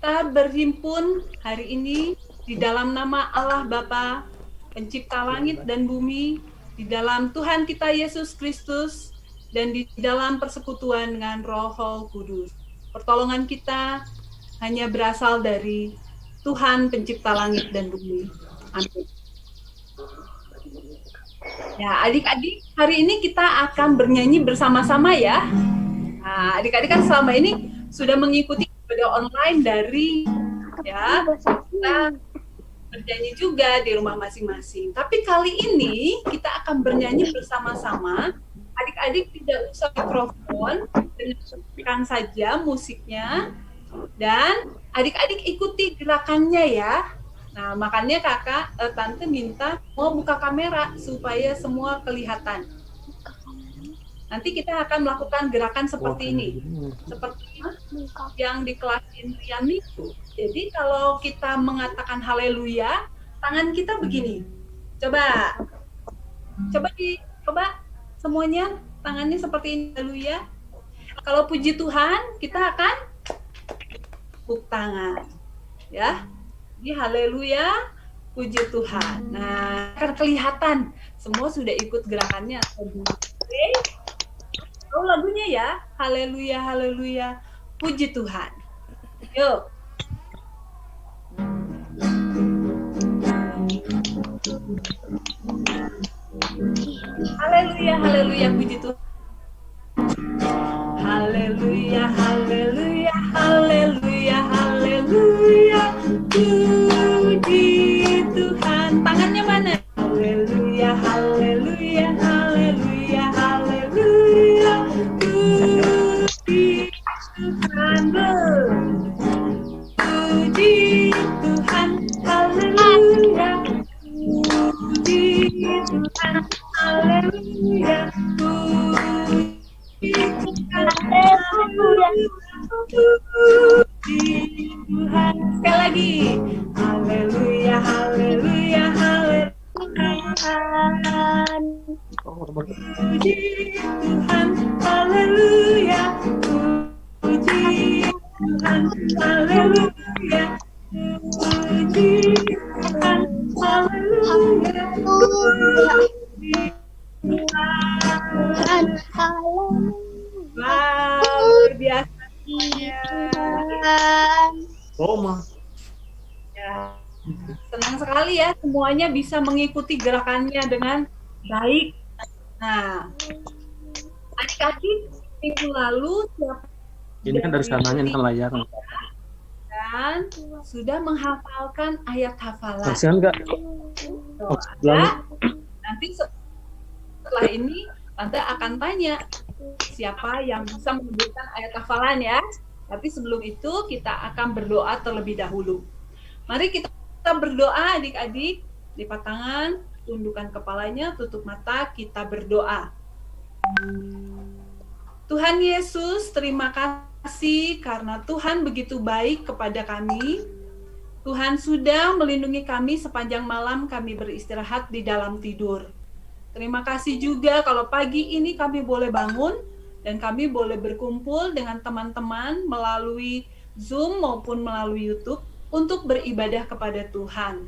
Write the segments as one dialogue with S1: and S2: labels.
S1: kita berhimpun hari ini di dalam nama Allah Bapa, Pencipta langit dan bumi, di dalam Tuhan kita Yesus Kristus, dan di dalam persekutuan dengan Roh Kudus. Pertolongan kita hanya berasal dari Tuhan Pencipta langit dan bumi. Amin. Ya, adik-adik, hari ini kita akan bernyanyi bersama-sama ya. Nah, adik-adik kan selama ini sudah mengikuti ibadah online dari ya, kita bernyanyi juga di rumah masing-masing. Tapi kali ini kita akan bernyanyi bersama-sama. Adik-adik tidak usah mikrofon, dengarkan saja musiknya, dan adik-adik ikuti gerakannya ya. Nah, makanya tante minta mau buka kamera supaya semua kelihatan. Nanti kita akan melakukan gerakan seperti ini. Seperti yang di kelas Indrian itu. Jadi kalau kita mengatakan haleluya, tangan kita begini. Coba semuanya tangannya seperti ini, haleluya. Kalau puji Tuhan, kita akan tepuk tangan. Ya. Jadi haleluya, puji Tuhan. Nah, akan kelihatan semua sudah ikut gerakannya. Oke. Oh, lagunya ya. Haleluya, haleluya, puji Tuhan. Yuk. Haleluya, haleluya, puji Tuhan. Haleluya, haleluya, haleluya, haleluya, puji Tuhan. Tangannya mana? Haleluya, haleluya, haleluya, haleluya, puji Tuhan. Puji Tuhan, haleluya, puji Tuhan, haleluya, puji Tuhan, haleluya, puji Tuhan. Sekali lagi, haleluya, haleluya, haleluya, puji Tuhan, haleluya, puji Tuhan, haleluya, puji Tuhan, haleluya, puji Tuhan. Wow, luar biasa.
S2: Roma.
S1: Ya, senang sekali ya semuanya bisa mengikuti gerakannya dengan baik. Nah, adik-adik minggu lalu
S2: Ini kan dari sananya kan layar.
S1: Dan sudah menghafalkan ayat hafalan.
S2: Kasihan nggak?
S1: Nanti setelah ini Tante akan tanya siapa yang bisa menyebutkan ayat hafalan ya. Tapi sebelum itu kita akan berdoa terlebih dahulu. Mari kita berdoa adik-adik. Lipat tangan, tundukkan kepalanya, tutup mata, kita berdoa. Tuhan Yesus, terima kasih karena Tuhan begitu baik kepada kami. Tuhan sudah melindungi kami sepanjang malam kami beristirahat di dalam tidur. Terima kasih juga kalau pagi ini kami boleh bangun dan kami boleh berkumpul dengan teman-teman melalui Zoom maupun melalui YouTube untuk beribadah kepada Tuhan.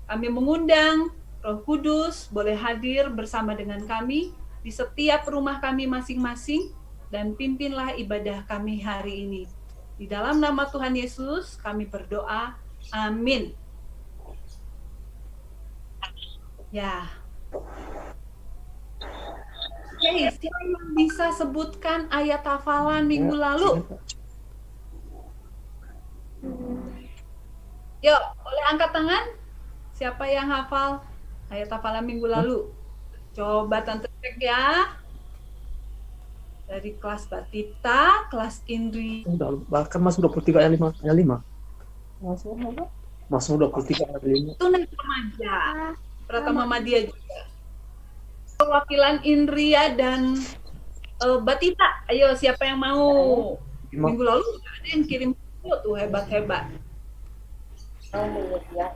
S1: Kami mengundang Roh Kudus boleh hadir bersama dengan kami di setiap rumah kami masing-masing dan pimpinlah ibadah kami hari ini. Di dalam nama Tuhan Yesus kami berdoa. Amin. Ya. Oke, siapa yang bisa sebutkan ayat hafalan minggu lalu? Yuk, boleh angkat tangan. Siapa yang hafal ayat hafalan minggu lalu? Coba Tante cek ya. Dari kelas Batita, kelas Indri.
S2: Bahkan masuk 23 ayat 5. Masuk 23 ayat 5.
S1: Itu nanti remaja. Pratama Madya juga. Perwakilan Indria dan Batita. Ayo, siapa yang mau? Minggu lalu ada yang kirim foto tuh hebat-hebat. Ya.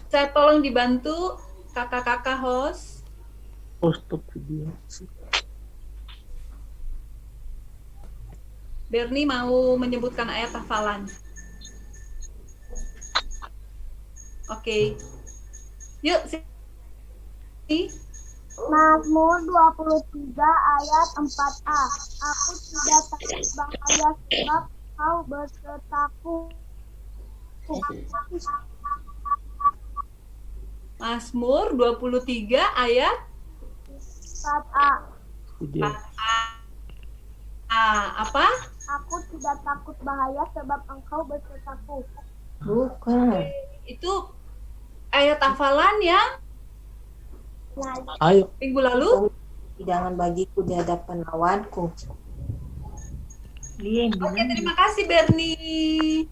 S1: Saya tolong dibantu kakak-kakak host
S2: Oh, stop video.
S1: Bernie mau menyebutkan ayat hafalan. Oke. Yuk, sini.
S3: Mazmur 23 ayat 4a. Aku tidak takut bahaya sebab kau bersertaku.
S1: Mazmur 23 ayat
S3: 4a.
S2: Video.
S1: Apa?
S3: Aku tidak takut bahaya sebab engkau bersertaku.
S4: Bukan.
S1: Itu ayat hafalan yang
S2: Ayo.
S1: minggu lalu.
S4: Jangan bagiku di hadapan lawanku.
S1: Oke, terima kasih Bernie.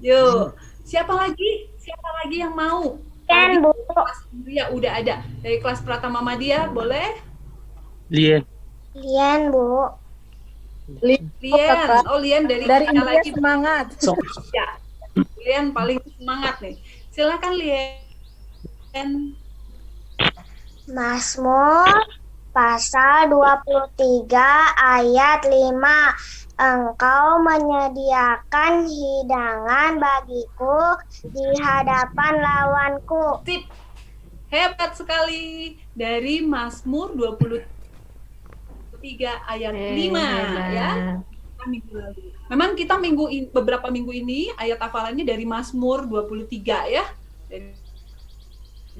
S1: Yuk, siapa lagi? Siapa lagi yang mau?
S3: Kan, Bu.
S1: Kelas Indria udah ada. Dari kelas Pratama Madya, boleh?
S2: Lien.
S3: Lian, Bu.
S1: Lian. Oh, Lian dari mana
S5: India
S1: lagi?
S5: semangat.
S2: Sok.
S1: Ya. Lian paling semangat nih. Silakan Lian.
S3: Mazmur pasal 23 ayat 5. Engkau menyediakan hidangan bagiku di hadapan lawanku.
S1: Sip. Hebat sekali. Dari Mazmur 23 ayat 5 ya. Minggu lalu. Memang kita beberapa minggu ini ayat hafalannya dari Mazmur 23 ya. Dari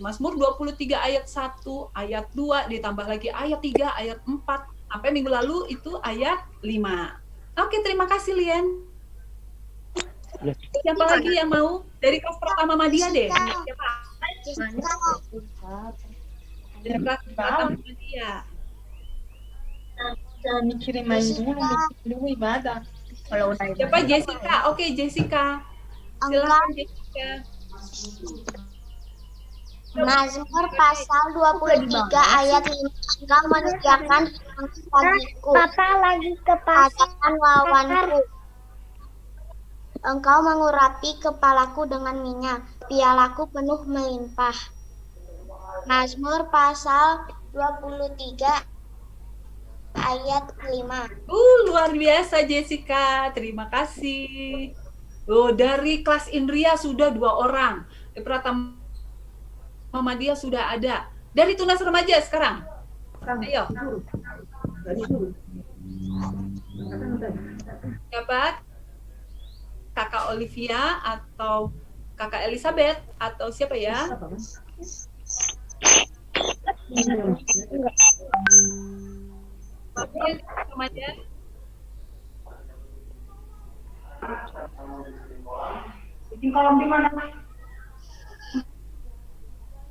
S1: Mazmur 23 ayat 1, ayat 2, ditambah lagi ayat 3, ayat 4, sampai minggu lalu itu ayat 5. Oke, terima kasih Lian. Siapa lagi yang mau? Dari kelas pertama Madya deh. Siapa? Dari kelas pertama Madya.
S5: Jangan mikirin main dulu, mikirin dulu ibadah. Kalau udah
S1: Siapa? Jessica. Oke, Jessica. Silakan Jessica.
S3: Mazmur pasal 23 ayat 5. Engkau menyediakan bagiku lagi ke hadapan lawanku. Engkau mengurapi kepalaku dengan minyak, pialaku penuh melimpah. Mazmur pasal 23 ayat 5.
S1: Luar biasa Jessica. Terima kasih. Dari kelas Indria sudah 2 orang. Dari Pratama Madya sudah ada. Dari Tunas Remaja sekarang. Ayo. Siapa? Kakak Olivia atau Kakak Elizabeth atau siapa ya? Remaja.
S5: Bikin kolam di mana?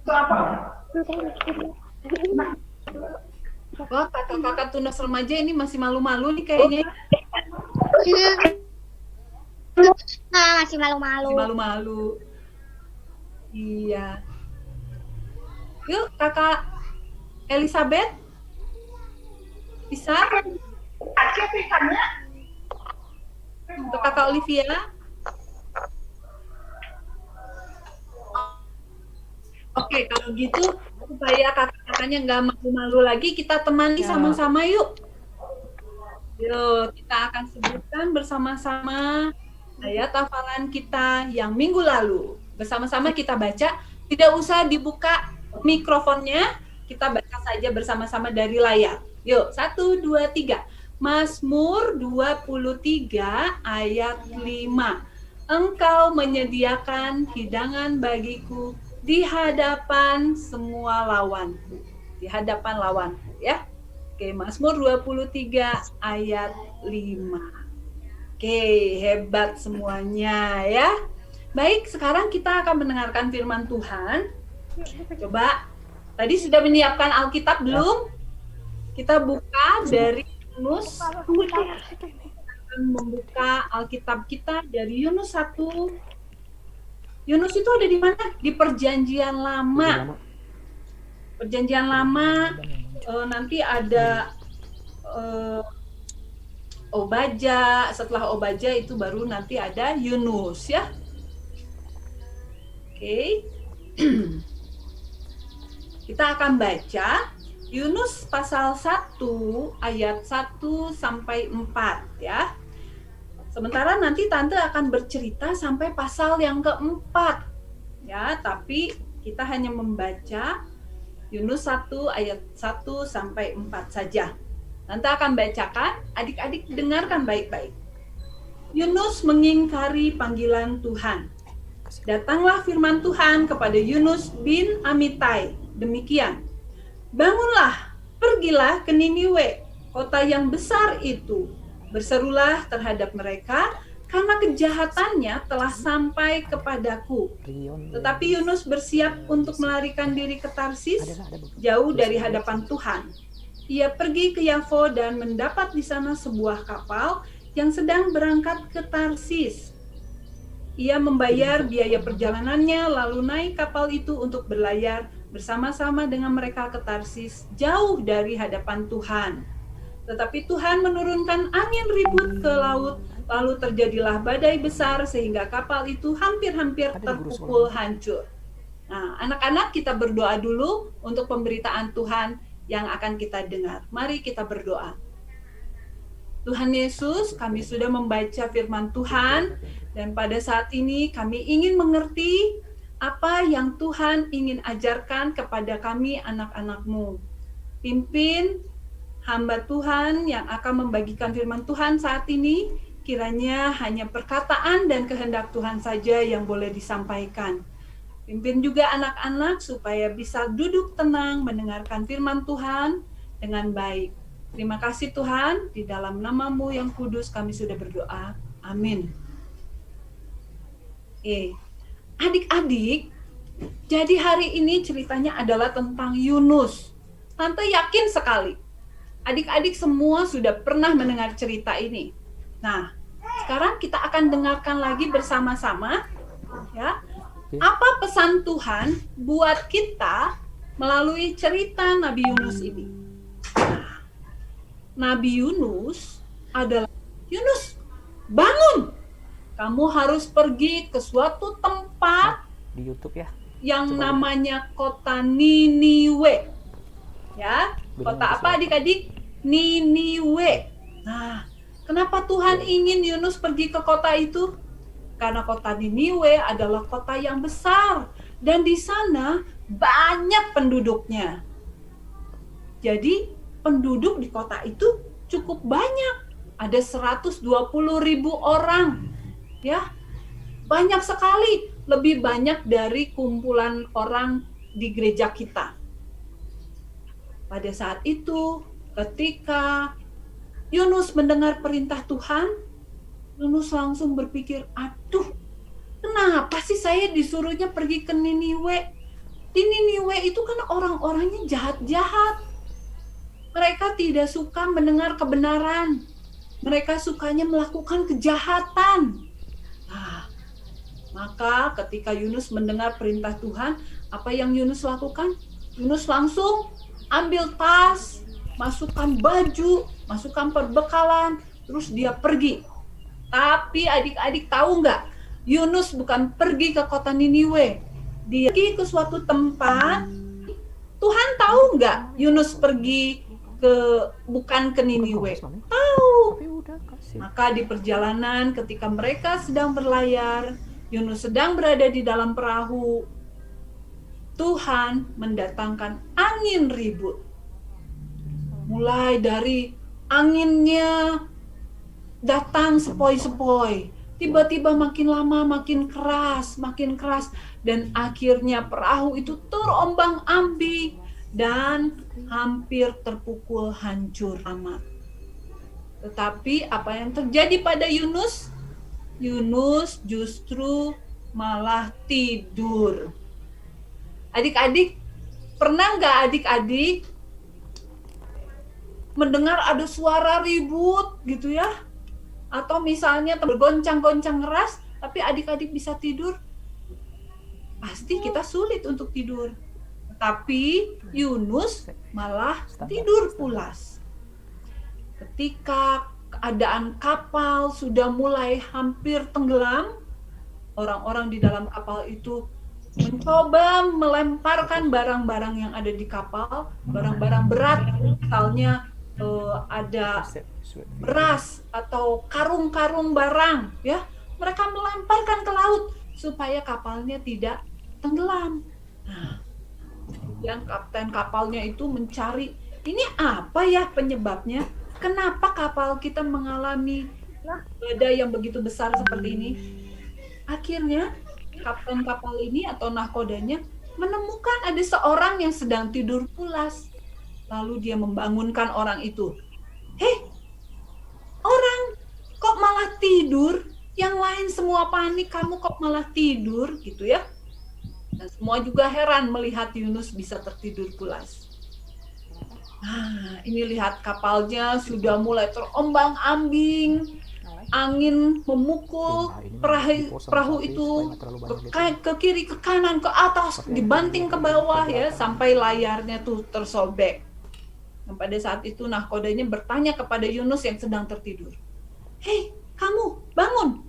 S5: Itu apa?
S1: Wah, kakak-kakak Tunas Remaja ini masih malu-malu nih kayaknya.
S3: Masih malu-malu.
S1: Masih malu-malu. Iya. Yuk, Kakak Elizabeth. Bisa?
S5: Siapa ikannya?
S1: Untuk Kakak Olivia. Oke, kalau gitu supaya kakak-kakaknya nggak malu-malu lagi, kita temani sama-sama yuk. Yuk, kita akan sebutkan bersama-sama ayat hafalan kita yang minggu lalu. Bersama-sama kita baca, tidak usah dibuka mikrofonnya, kita baca saja bersama-sama dari layar. Yuk, 1, 2, 3. Mazmur 23 ayat 5. Engkau menyediakan hidangan bagiku di hadapan semua lawanku. Di hadapan lawanku ya. Oke, Mazmur 23 ayat 5. Oke, hebat semuanya ya. Baik, sekarang kita akan mendengarkan firman Tuhan. Coba, tadi sudah menyiapkan Alkitab belum? Kita buka dari Yunus. Kita akan membuka Alkitab kita dari Yunus 1. Yunus itu ada di mana? Di Perjanjian Lama. Perjanjian Lama, nanti ada Obaja, setelah Obaja itu baru nanti ada Yunus ya. Oke. Kita akan baca Yunus pasal 1 ayat 1 sampai 4 ya. Sementara nanti Tante akan bercerita sampai pasal yang keempat ya, tapi kita hanya membaca Yunus 1 ayat 1 sampai 4 saja. Tante akan bacakan, adik-adik dengarkan baik-baik. Yunus mengingkari panggilan Tuhan. Datanglah firman Tuhan kepada Yunus bin Amitai. Demikian, bangunlah, pergilah ke Niniwe, kota yang besar itu. Berserulah terhadap mereka, karena kejahatannya telah sampai kepadaku. Tetapi Yunus bersiap untuk melarikan diri ke Tarsis, jauh dari hadapan Tuhan. Ia pergi ke Yafo dan mendapat di sana sebuah kapal yang sedang berangkat ke Tarsis. Ia membayar biaya perjalanannya, lalu naik kapal itu untuk berlayar bersama-sama dengan mereka ke Tarsis, jauh dari hadapan Tuhan. Tetapi Tuhan menurunkan angin ribut ke laut, lalu terjadilah badai besar sehingga kapal itu hampir-hampir terpukul hancur. Nah, anak-anak, kita berdoa dulu untuk pemberitaan Tuhan yang akan kita dengar. Mari kita berdoa. Tuhan Yesus, kami sudah membaca firman Tuhan, dan pada saat ini kami ingin mengerti apa yang Tuhan ingin ajarkan kepada kami anak-anak-Mu. Pimpin hamba Tuhan yang akan membagikan firman Tuhan saat ini, kiranya hanya perkataan dan kehendak Tuhan saja yang boleh disampaikan. Pimpin juga anak-anak supaya bisa duduk tenang mendengarkan firman Tuhan dengan baik. Terima kasih Tuhan, di dalam nama-Mu yang kudus kami sudah berdoa. Amin. Adik-adik, jadi hari ini ceritanya adalah tentang Yunus. Tante yakin sekali, adik-adik semua sudah pernah mendengar cerita ini. Nah, sekarang kita akan dengarkan lagi bersama-sama, ya. Apa pesan Tuhan buat kita melalui cerita Nabi Yunus ini? Nah, Nabi Yunus adalah, Yunus, bangun! Kamu harus pergi ke suatu tempat
S6: di YouTube ya,
S1: yang namanya kota Niniwe. Ya, kota apa adik-adik? Niniwe. Nah, kenapa Tuhan ingin Yunus pergi ke kota itu? Karena kota Niniwe adalah kota yang besar dan di sana banyak penduduknya. Jadi penduduk di kota itu cukup banyak. Ada 120.000 orang. Ya, banyak sekali, lebih banyak dari kumpulan orang di gereja kita. Pada saat itu, ketika Yunus mendengar perintah Tuhan, Yunus langsung berpikir, aduh, kenapa sih saya disuruhnya pergi ke Niniwe? Di Niniwe itu kan orang-orangnya jahat-jahat. Mereka tidak suka mendengar kebenaran. Mereka sukanya melakukan kejahatan. Nah, maka ketika Yunus mendengar perintah Tuhan, apa yang Yunus lakukan? Yunus langsung ambil tas, masukkan baju, masukkan perbekalan, terus dia pergi. Tapi adik-adik tahu nggak? Yunus bukan pergi ke kota Niniwe. Dia pergi ke suatu tempat. Tuhan tahu nggak Yunus pergi bukan ke Niniwe? Tahu. Maka di perjalanan ketika mereka sedang berlayar, Yunus sedang berada di dalam perahu, Tuhan mendatangkan angin ribut. Mulai dari anginnya datang sepoi-sepoi, tiba-tiba makin lama makin keras, dan akhirnya perahu itu terombang-ambing dan hampir terpukul hancur amat. Tetapi apa yang terjadi pada Yunus? Yunus justru malah tidur. Adik-adik, pernah nggak adik-adik mendengar ada suara ribut gitu ya? Atau misalnya bergoncang-goncang keras, tapi adik-adik bisa tidur? Pasti kita sulit untuk tidur. Tapi Yunus malah tidur pulas. Ketika keadaan kapal sudah mulai hampir tenggelam, orang-orang di dalam kapal itu mencoba melemparkan barang-barang yang ada di kapal, barang-barang berat, misalnya ada beras atau karung-karung barang, ya. Mereka melemparkan ke laut supaya kapalnya tidak tenggelam. Nah, yang kapten kapalnya itu mencari, ini apa ya penyebabnya? Kenapa kapal kita mengalami badai yang begitu besar seperti ini? Akhirnya kapten kapal ini atau nahkodanya menemukan ada seorang yang sedang tidur pulas. Lalu dia membangunkan orang itu. Hei, orang kok malah tidur? Yang lain semua panik, kamu kok malah tidur gitu ya? Dan semua juga heran melihat Yunus bisa tertidur pulas. Nah, ini lihat kapalnya sudah mulai terombang-ambing. Angin memukul perahu itu ke kiri, ke kanan, ke atas, dibanting ke bawah ya, sampai layarnya tuh tersobek. Dan pada saat itu nahkodanya bertanya kepada Yunus yang sedang tertidur. Hei, kamu bangun.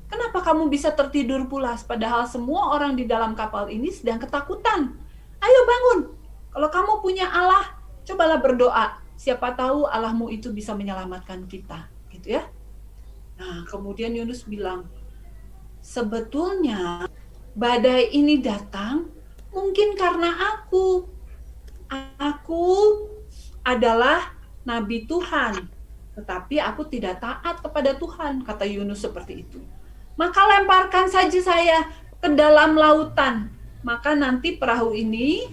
S1: Kenapa kamu bisa tertidur pulas padahal semua orang di dalam kapal ini sedang ketakutan? Ayo bangun. Kalau kamu punya Allah, cobalah berdoa. Siapa tahu Allahmu itu bisa menyelamatkan kita, gitu ya. Nah, kemudian Yunus bilang, sebetulnya badai ini datang mungkin karena aku. Aku adalah nabi Tuhan, tetapi aku tidak taat kepada Tuhan, kata Yunus seperti itu. Maka lemparkan saja saya ke dalam lautan, maka nanti perahu ini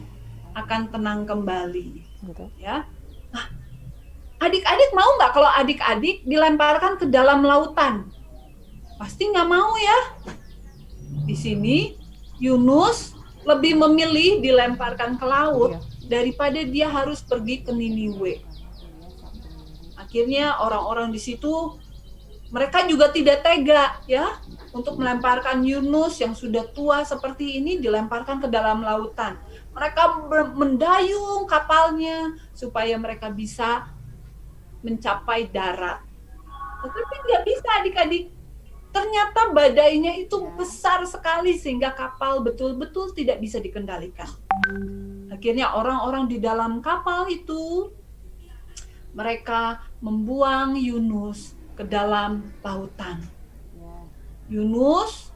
S1: akan tenang kembali. Ya. Nah, adik-adik mau nggak kalau adik-adik dilemparkan ke dalam lautan? Pasti nggak mau ya. Di sini Yunus lebih memilih dilemparkan ke laut daripada dia harus pergi ke Niniwe. Akhirnya orang-orang di situ mereka juga tidak tega ya untuk melemparkan Yunus yang sudah tua seperti ini dilemparkan ke dalam lautan. Mereka mendayung kapalnya supaya mereka bisa mencapai darat. Tetapi nggak bisa adik-adik. Ternyata badainya itu besar sekali sehingga kapal betul-betul tidak bisa dikendalikan. Akhirnya orang-orang di dalam kapal itu mereka membuang Yunus ke dalam lautan. Yunus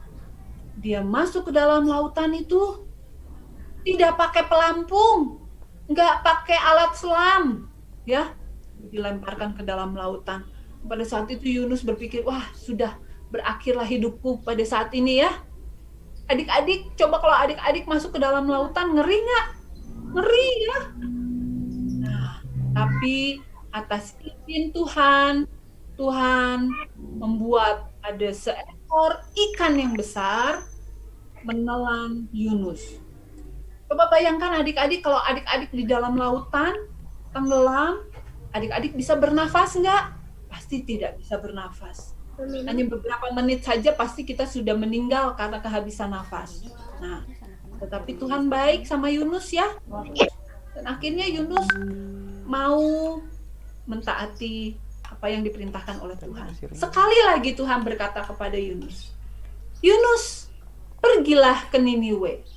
S1: dia masuk ke dalam lautan itu tidak pakai pelampung, nggak pakai alat selam, ya, dilemparkan ke dalam lautan. Pada saat itu Yunus berpikir, wah sudah berakhirlah hidupku pada saat ini ya. Adik-adik, coba kalau adik-adik masuk ke dalam lautan, ngeri nggak? Ngeri ya. Nah, tapi atas izin Tuhan, Tuhan membuat ada seekor ikan yang besar menelan Yunus. Coba bayangkan adik-adik kalau adik-adik di dalam lautan tenggelam, adik-adik bisa bernafas nggak? Pasti tidak bisa bernafas. Hanya beberapa menit saja pasti kita sudah meninggal karena kehabisan nafas. Nah, tetapi Tuhan baik sama Yunus ya. Dan akhirnya Yunus mau mentaati apa yang diperintahkan oleh Tuhan. Sekali lagi Tuhan berkata kepada Yunus, Yunus, pergilah ke Niniwe.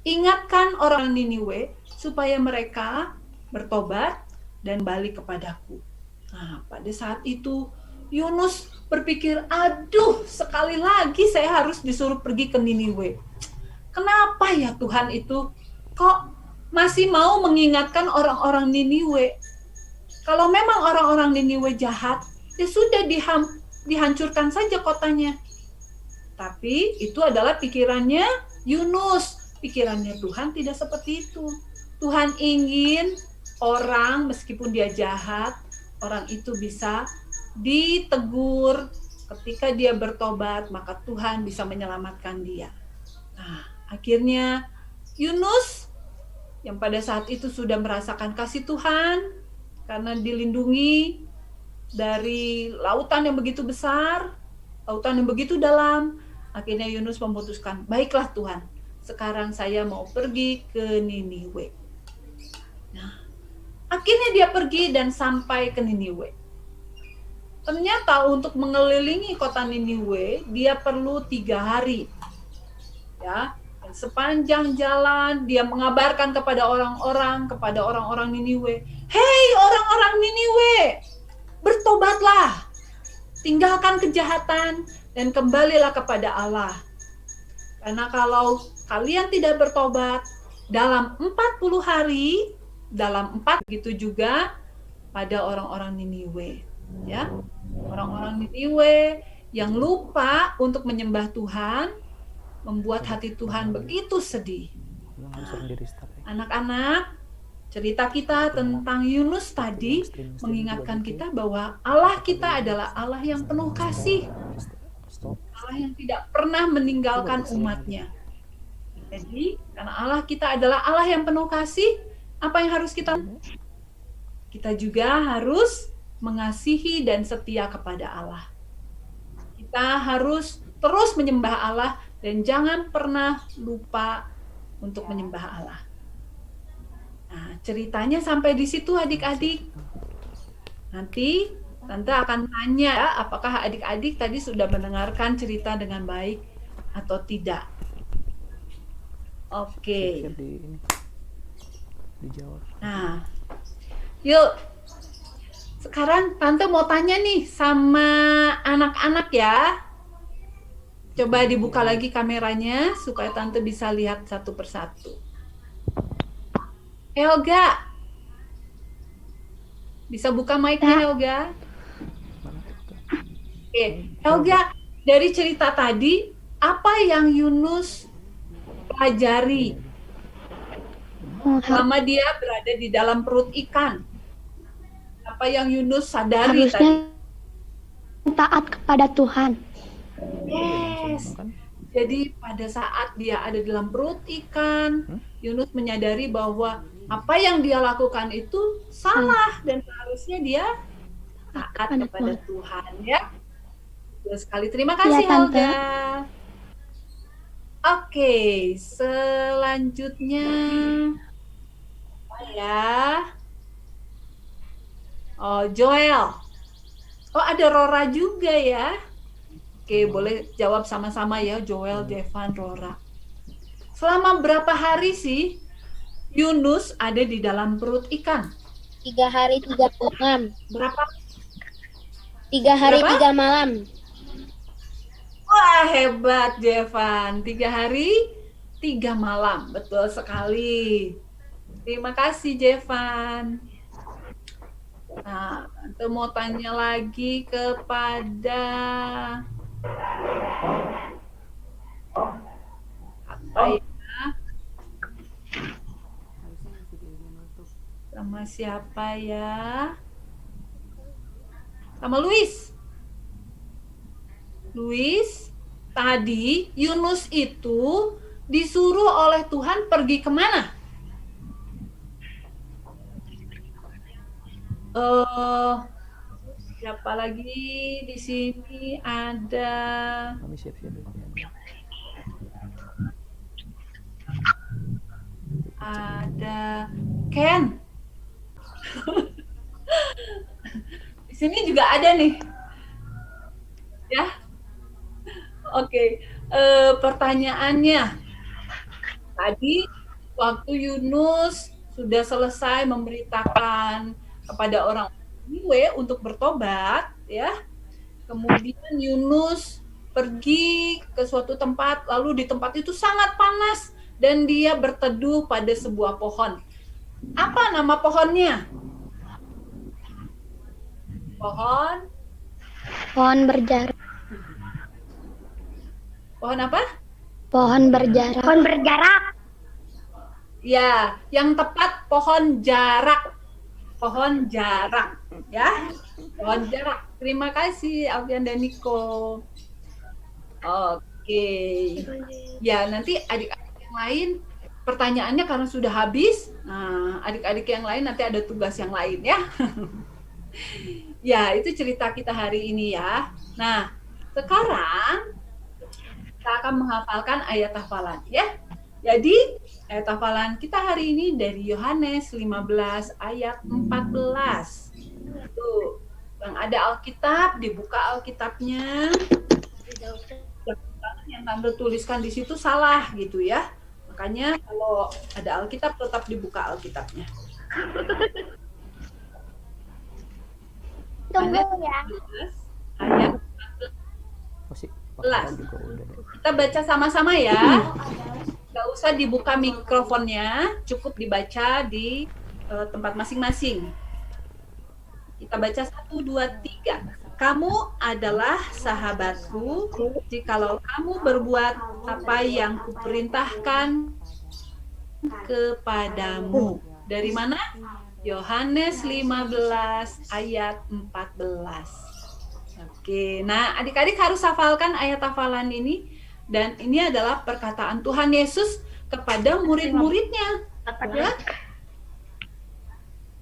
S1: Ingatkan orang Niniwe supaya mereka bertobat dan balik kepadaku. Nah, pada saat itu Yunus berpikir, aduh, sekali lagi saya harus disuruh pergi ke Niniwe. Kenapa ya Tuhan itu kok masih mau mengingatkan orang-orang Niniwe? Kalau memang orang-orang Niniwe jahat, ya sudah dihancurkan saja kotanya. Tapi itu adalah pikirannya Yunus. Pikirannya Tuhan tidak seperti itu. Tuhan ingin orang meskipun dia jahat, orang itu bisa ditegur, ketika dia bertobat maka Tuhan bisa menyelamatkan dia. Nah, akhirnya Yunus yang pada saat itu sudah merasakan kasih Tuhan karena dilindungi dari lautan yang begitu besar, lautan yang begitu dalam, akhirnya Yunus memutuskan, baiklah Tuhan, sekarang saya mau pergi ke Niniwe. Nah, akhirnya dia pergi dan sampai ke Niniwe. Ternyata untuk mengelilingi kota Niniwe, dia perlu 3 hari. Ya, Dan sepanjang jalan dia mengabarkan kepada orang-orang Niniwe, "Hei orang-orang Niniwe, bertobatlah, tinggalkan kejahatan dan kembalilah kepada Allah. Karena kalau kalian tidak bertobat dalam 40 hari, dalam 4 gitu juga pada orang-orang Niniwe." Ya, orang-orang Niniwe yang lupa untuk menyembah Tuhan, membuat hati Tuhan begitu sedih. Anak-anak, cerita kita tentang Yunus tadi mengingatkan kita bahwa Allah kita adalah Allah yang penuh kasih, Allah yang tidak pernah meninggalkan umatnya. Jadi, karena Allah kita adalah Allah yang penuh kasih, apa yang harus kita? Kita juga harus mengasihi dan setia kepada Allah. Kita harus terus menyembah Allah dan jangan pernah lupa untuk menyembah Allah. Nah, ceritanya sampai di situ adik-adik. Nanti Tante akan tanya ya, apakah adik-adik tadi sudah mendengarkan cerita dengan baik atau tidak. Oke.
S2: Dijawab.
S1: Nah, yuk. Sekarang Tante mau tanya nih sama anak-anak ya. Coba dibuka lagi kameranya supaya Tante bisa lihat satu persatu. Helga. Bisa buka mic-nya Helga? Oke, Helga, dari cerita tadi, apa yang Yunus pelajari selama dia berada di dalam perut ikan? Apa yang Yunus sadari tadi?
S3: Harusnya taat kepada Tuhan.
S1: Yes. Jadi pada saat dia ada di dalam perut ikan, Yunus menyadari bahwa apa yang dia lakukan itu salah dan seharusnya dia taat kepada Tuhan ya. Betul sekali. Terima kasih
S3: Ya, Tante.
S1: Helga. Oke, selanjutnya apa ya? Oh, Joel. Oh, ada Rora juga ya. Oke, boleh jawab sama-sama ya, Joel, Devan, Rora. Selama berapa hari sih Yunus ada di dalam perut ikan?
S3: 3 hari 3 malam.
S1: Berapa?
S3: 3 hari
S1: Berapa?
S3: 3 malam.
S1: Wah, hebat, Devan. 3 hari, 3 malam. Betul sekali. Terima kasih, Devan. Nah, Tante mau tanya lagi kepada apa ya? Sama siapa ya? Sama Luis. Luis, tadi Yunus itu disuruh oleh Tuhan pergi kemana? Siapa lagi di sini ada?
S2: Kami siap-siap.
S1: Ada Ken. Di sini juga ada nih. Ya. Oke. Pertanyaannya. Tadi waktu Yunus sudah selesai memberitakan kepada orang Niniwe untuk bertobat, ya. Kemudian Yunus pergi ke suatu tempat, lalu di tempat itu sangat panas dan dia berteduh pada sebuah pohon. Apa nama pohonnya?
S3: Pohon berjarak.
S1: Pohon apa?
S3: Pohon berjarak. Pohon berjarak.
S1: Ya, yang tepat pohon jarak. Pohon jarak, ya. Pohon jarak. Terima kasih Alfian dan Niko. Oke. Ya, nanti adik-adik yang lain pertanyaannya karena sudah habis. Nah, adik-adik yang lain nanti ada tugas yang lain ya. Ya, itu cerita kita hari ini ya. Nah, sekarang kita akan menghafalkan ayat hafalan ya. Jadi, ayat hafalan kita hari ini dari Yohanes 15 ayat 14. Tuh, yang ada Alkitab, dibuka Alkitabnya. Yang Tante tuliskan di situ salah gitu ya. Makanya kalau ada Alkitab tetap dibuka Alkitabnya.
S3: Tunggu ya.
S1: 12 ayat
S2: Masih
S1: 11.
S2: juga udah deh.
S1: Kita baca sama-sama ya. Nggak usah dibuka mikrofonnya, cukup dibaca di tempat masing-masing. Kita baca 1, 2, 3. Kamu adalah sahabatku jikalau kamu berbuat apa yang kuperintahkan kepadamu. Dari mana? Yohanes 15 ayat 14. Oke, nah adik-adik harus hafalkan ayat hafalan ini. Dan ini adalah perkataan Tuhan Yesus kepada murid-muridnya. Ya?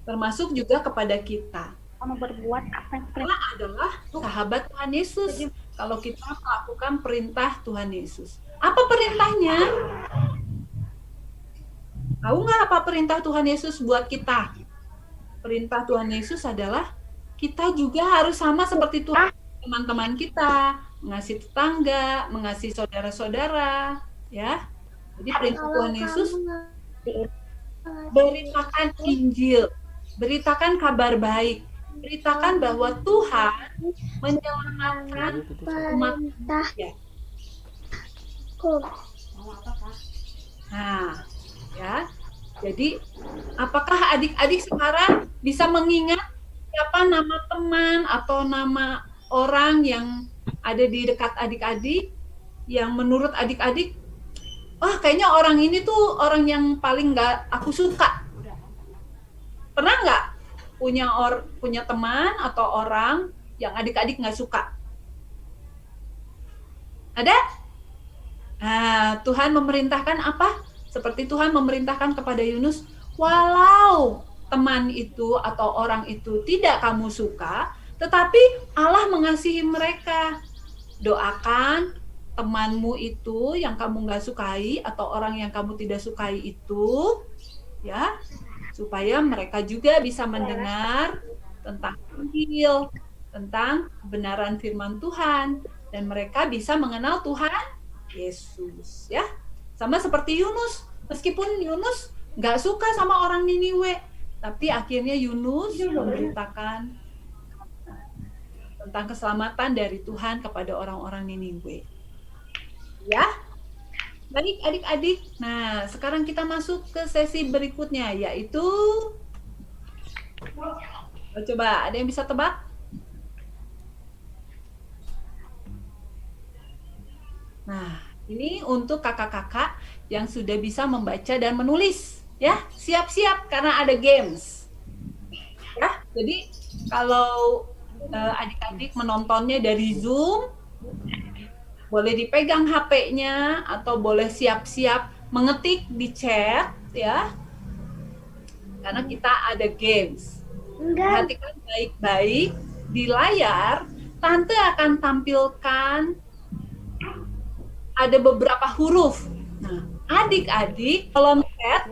S1: Termasuk juga kepada kita.
S3: Kamu berbuat apa yang
S1: Kita adalah sahabat Tuhan Yesus. Kalau kita melakukan perintah Tuhan Yesus. Apa perintahnya? Tahu nggak apa perintah Tuhan Yesus buat kita? Perintah Tuhan Yesus adalah kita juga harus sama seperti Tuhan. Teman-teman kita, mengasihi tetangga, mengasihi saudara-saudara, ya. Jadi perintah Tuhan Yesus, beritakan Injil, beritakan kabar baik, beritakan bahwa Tuhan menyelamatkan umat manusia. Nah, ya. Jadi, apakah adik-adik sekarang bisa mengingat siapa nama teman atau nama orang yang ada di dekat adik-adik yang menurut adik-adik, kayaknya orang ini tuh orang yang paling nggak aku suka. Pernah nggak punya teman atau orang yang adik-adik nggak suka? Ada? Nah, Tuhan memerintahkan apa? Seperti Tuhan memerintahkan kepada Yunus, walau teman itu atau orang itu tidak kamu suka, tetapi Allah mengasihi mereka. Doakan temanmu itu yang kamu nggak sukai atau orang yang kamu tidak sukai itu, ya, supaya mereka juga bisa mendengar tentang Injil, tentang kebenaran firman Tuhan, dan mereka bisa mengenal Tuhan Yesus, ya. Sama seperti Yunus, meskipun Yunus nggak suka sama orang Niniwe, tapi akhirnya Yunus memberitakan tentang keselamatan dari Tuhan kepada orang-orang Niniwe. Ya, baik adik-adik. Nah, sekarang kita masuk ke sesi berikutnya, yaitu coba ada yang bisa tebak? Nah, ini untuk kakak-kakak yang sudah bisa membaca dan menulis, ya. Siap-siap karena ada games. Ya, jadi kalau adik-adik menontonnya dari Zoom, boleh dipegang HP-nya atau boleh siap-siap mengetik di chat, ya. Karena kita ada games. Perhatikan baik-baik di layar, Tante akan tampilkan ada beberapa huruf. Nah, adik-adik kolom chat,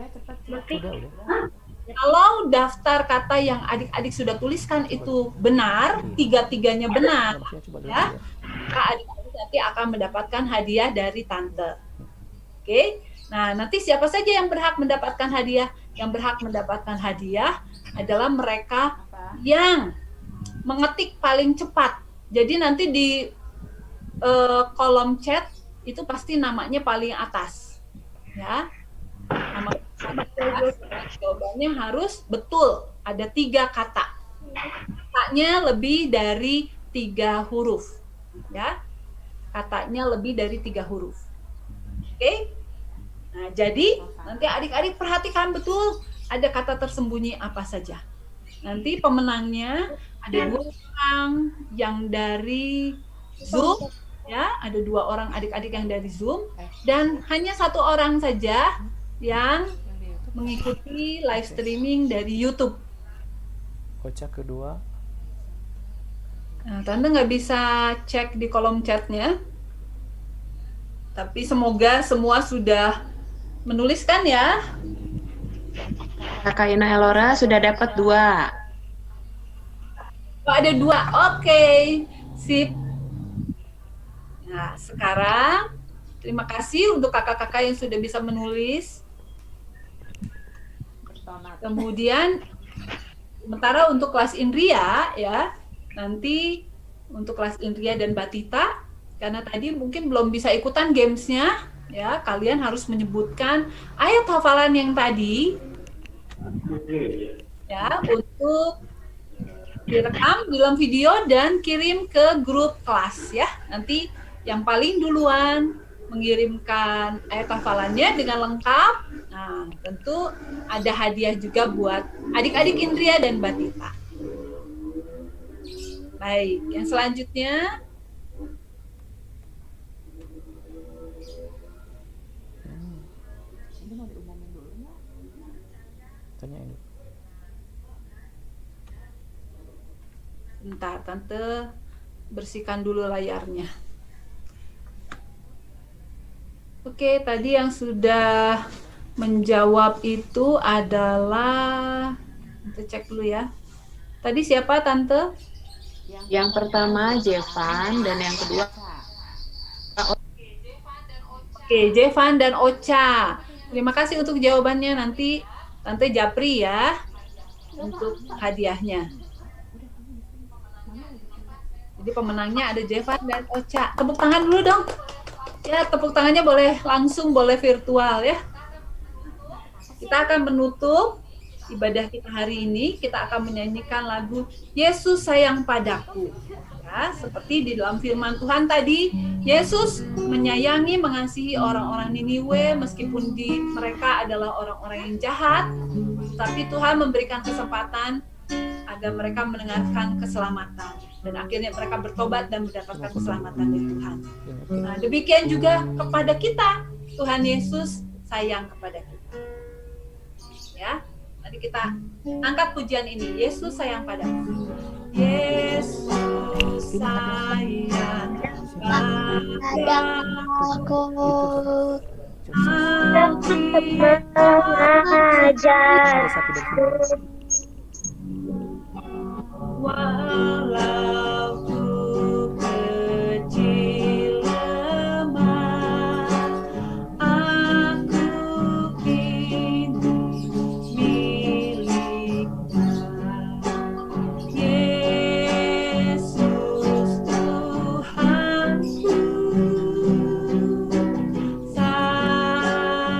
S1: kalau daftar kata yang adik-adik sudah tuliskan itu benar, tiga-tiganya benar, ya, maka adik-adik nanti akan mendapatkan hadiah dari Tante. Oke? Nah, nanti siapa saja yang berhak mendapatkan hadiah? Yang berhak mendapatkan hadiah adalah mereka yang mengetik paling cepat. Jadi nanti di kolom chat itu pasti namanya paling atas, ya. Nama atas, jawabannya harus betul. Ada 3 kata. Katanya lebih dari 3 huruf, ya. Katanya lebih dari 3 huruf. Oke? Nah, jadi nanti adik-adik perhatikan betul ada kata tersembunyi apa saja. Nanti pemenangnya ada 2 orang yang dari Zoom, ya, ada 2 orang adik-adik yang dari Zoom, dan hanya 1 orang saja yang mengikuti live streaming dari YouTube.
S2: Kocak kedua.
S1: Nah, Tante nggak bisa cek di kolom chatnya, tapi semoga semua sudah menuliskan ya.
S6: Kakak Ina Elora sudah dapat 2.
S1: Oh, ada 2, oke, sip. Nah, sekarang Terima kasih untuk kakak-kakak yang sudah bisa menulis. Kemudian sementara untuk kelas Indria ya, nanti untuk kelas Indria dan Batita, karena tadi mungkin belum bisa ikutan gamesnya, ya kalian harus menyebutkan ayat hafalan yang tadi, ya untuk direkam dalam video dan kirim ke grup kelas ya. Nanti yang paling duluan mengirimkan ayat hafalannya dengan lengkap. Nah, tentu ada hadiah juga buat adik-adik Indria dan Batita. Baik, yang selanjutnya
S2: Tanyain dulu.
S1: bentar, Tante bersihkan dulu layarnya. Oke, tadi yang sudah menjawab itu adalah, Tante cek dulu ya. Tadi siapa, Tante?
S6: Yang pertama Jevan dan yang kedua
S1: Oke, Jevan dan Ocha. Terima kasih untuk jawabannya. Nanti Tante japri ya untuk hadiahnya. Jadi pemenangnya ada Jevan dan Ocha. Tepuk tangan dulu dong. Ya, tepuk tangannya boleh langsung, boleh virtual ya. Kita akan menutup ibadah kita hari ini. Kita akan menyanyikan lagu Yesus Sayang Padaku. Ya, seperti di dalam firman Tuhan tadi, Yesus menyayangi, mengasihi orang-orang Niniwe meskipun mereka adalah orang-orang yang jahat, tapi Tuhan memberikan kesempatan agar mereka mendengarkan keselamatan dan akhirnya mereka bertobat dan mendapatkan keselamatan dari Tuhan. Nah, demikian juga kepada kita, Tuhan Yesus sayang kepada kita. Ya, mari kita angkat pujian ini. Yesus sayang padaku. Yesus sayang padaku. Walau ku kecil lemah, aku kini miliknya. Yesus Tuhanku, sayang padaku.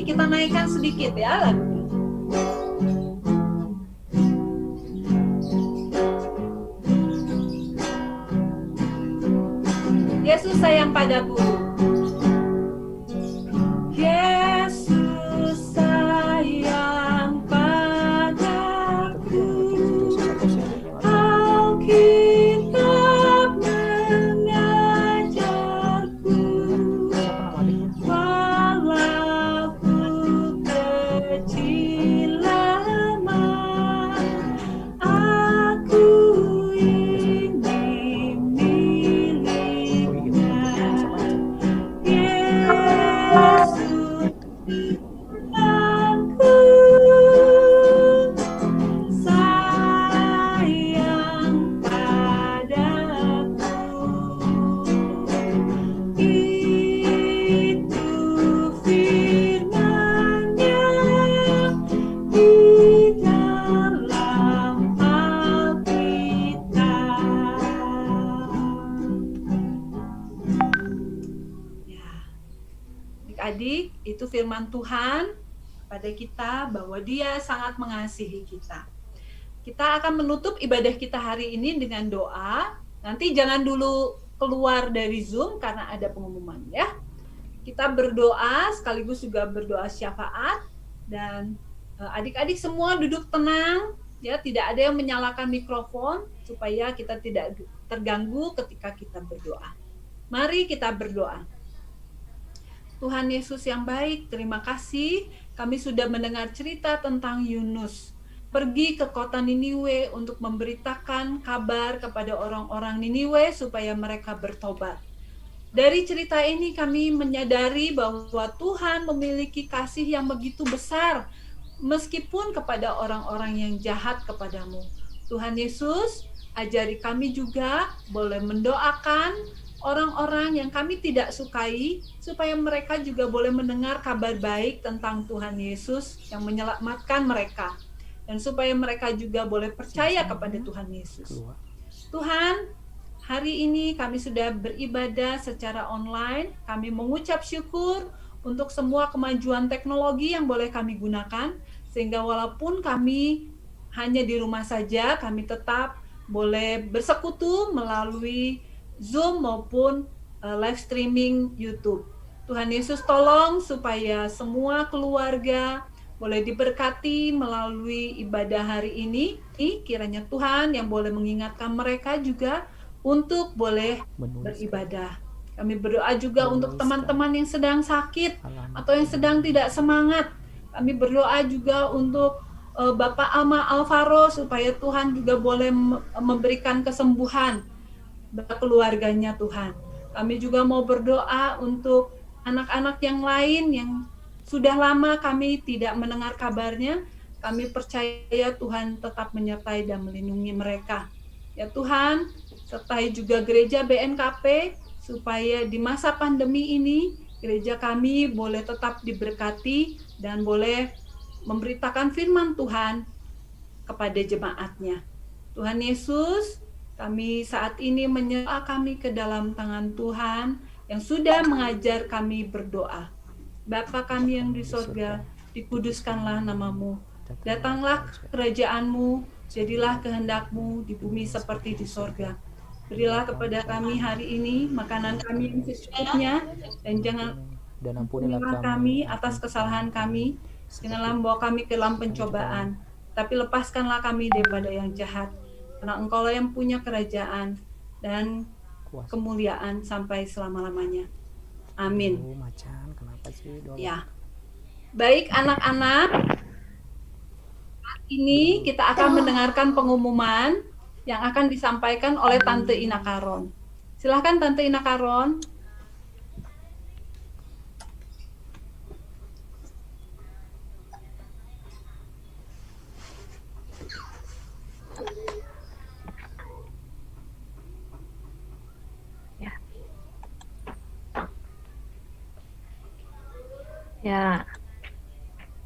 S1: Kita naikkan sedikit ya lagunya. Yesus sayang padaku. Yesus sayang padaku. Alkitab mengajarku. Adik, itu firman Tuhan pada kita bahwa Dia sangat mengasihi kita. Kita akan menutup ibadah kita hari ini dengan doa. Nanti jangan dulu keluar dari Zoom karena ada pengumuman ya. Kita berdoa sekaligus juga berdoa syafaat dan adik-adik semua duduk tenang ya, tidak ada yang menyalakan mikrofon supaya kita tidak terganggu ketika kita berdoa. Mari kita berdoa. Tuhan Yesus yang baik, terima kasih kami sudah mendengar cerita tentang Yunus. pergi ke kota Niniwe untuk memberitakan kabar kepada orang-orang Niniwe supaya mereka bertobat. Dari cerita ini kami menyadari bahwa Tuhan memiliki kasih yang begitu besar meskipun kepada orang-orang yang jahat kepadamu. Tuhan Yesus, ajari kami juga boleh mendoakan orang-orang yang kami tidak sukai supaya mereka juga boleh mendengar kabar baik tentang Tuhan Yesus yang menyelamatkan mereka. Dan supaya mereka juga boleh percaya kepada Tuhan Yesus.
S2: Keluar.
S1: Tuhan, hari ini kami sudah beribadah secara online. Kami mengucap syukur untuk semua kemajuan teknologi yang boleh kami gunakan. Sehingga walaupun kami hanya di rumah saja, kami tetap boleh bersekutu melalui Zoom maupun live streaming YouTube. Tuhan Yesus tolong supaya semua keluarga boleh diberkati melalui ibadah hari ini. Kiranya Tuhan yang boleh mengingatkan mereka juga untuk boleh beribadah. Kami berdoa juga untuk teman-teman yang sedang sakit atau yang sedang tidak semangat. Kami berdoa juga untuk Bapak Ama Alvaro supaya Tuhan juga boleh memberikan kesembuhan bagi keluarganya Tuhan. Kami juga mau berdoa untuk anak-anak yang lain yang sudah lama kami tidak mendengar kabarnya. Kami percaya Tuhan tetap menyertai dan melindungi mereka. Ya Tuhan, sertai juga gereja BNKP supaya di masa pandemi ini gereja kami boleh tetap diberkati dan boleh memberitakan firman Tuhan kepada jemaatnya. Tuhan Yesus, kami saat ini menyerahkan kami ke dalam tangan Tuhan yang sudah mengajar kami berdoa. Bapa kami yang di sorga, dikuduskanlah namamu. Datanglah kerajaanmu, jadilah kehendakmu di bumi seperti di sorga. Berilah kepada kami hari ini makanan kami yang secukupnya, dan jangan ampunilah kami atas kesalahan kami, janganlah membawa kami ke dalam pencobaan, tapi lepaskanlah kami daripada yang jahat. Karena Engkaulah yang punya kerajaan dan kemuliaan sampai selama-lamanya. Amin.
S2: Macan, kenapa sih?
S1: Ya. Baik anak-anak, saat ini kita akan mendengarkan pengumuman yang akan disampaikan oleh Tante Ina Karon. Silahkan Tante Ina Karon.
S7: Ya.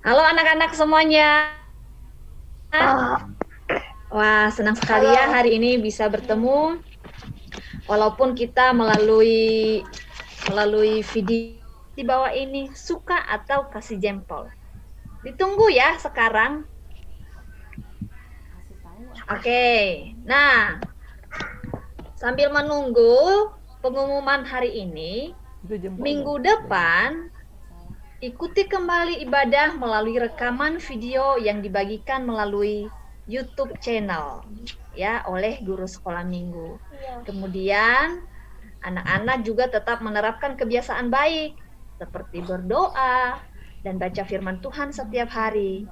S7: Halo anak-anak semuanya. Wah, senang sekali ya hari ini bisa bertemu. Walaupun kita melalui video di bawah ini, suka atau kasih jempol. Ditunggu ya sekarang. Oke. Nah, sambil menunggu pengumuman hari ini, minggu depan ikuti kembali ibadah melalui rekaman video yang dibagikan melalui YouTube channel ya oleh guru sekolah minggu. Kemudian anak-anak juga tetap menerapkan kebiasaan baik seperti berdoa dan baca firman Tuhan setiap hari.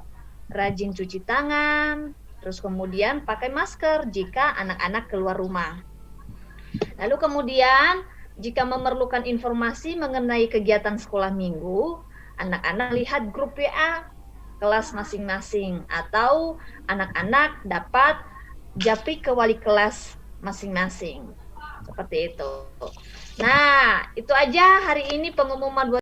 S7: Rajin cuci tangan, terus kemudian pakai masker jika anak-anak keluar rumah. Lalu kemudian jika memerlukan informasi mengenai kegiatan sekolah minggu, anak-anak lihat grup WA kelas masing-masing atau anak-anak dapat japri ke wali kelas masing-masing. Seperti itu. Nah, itu aja hari ini pengumuman buat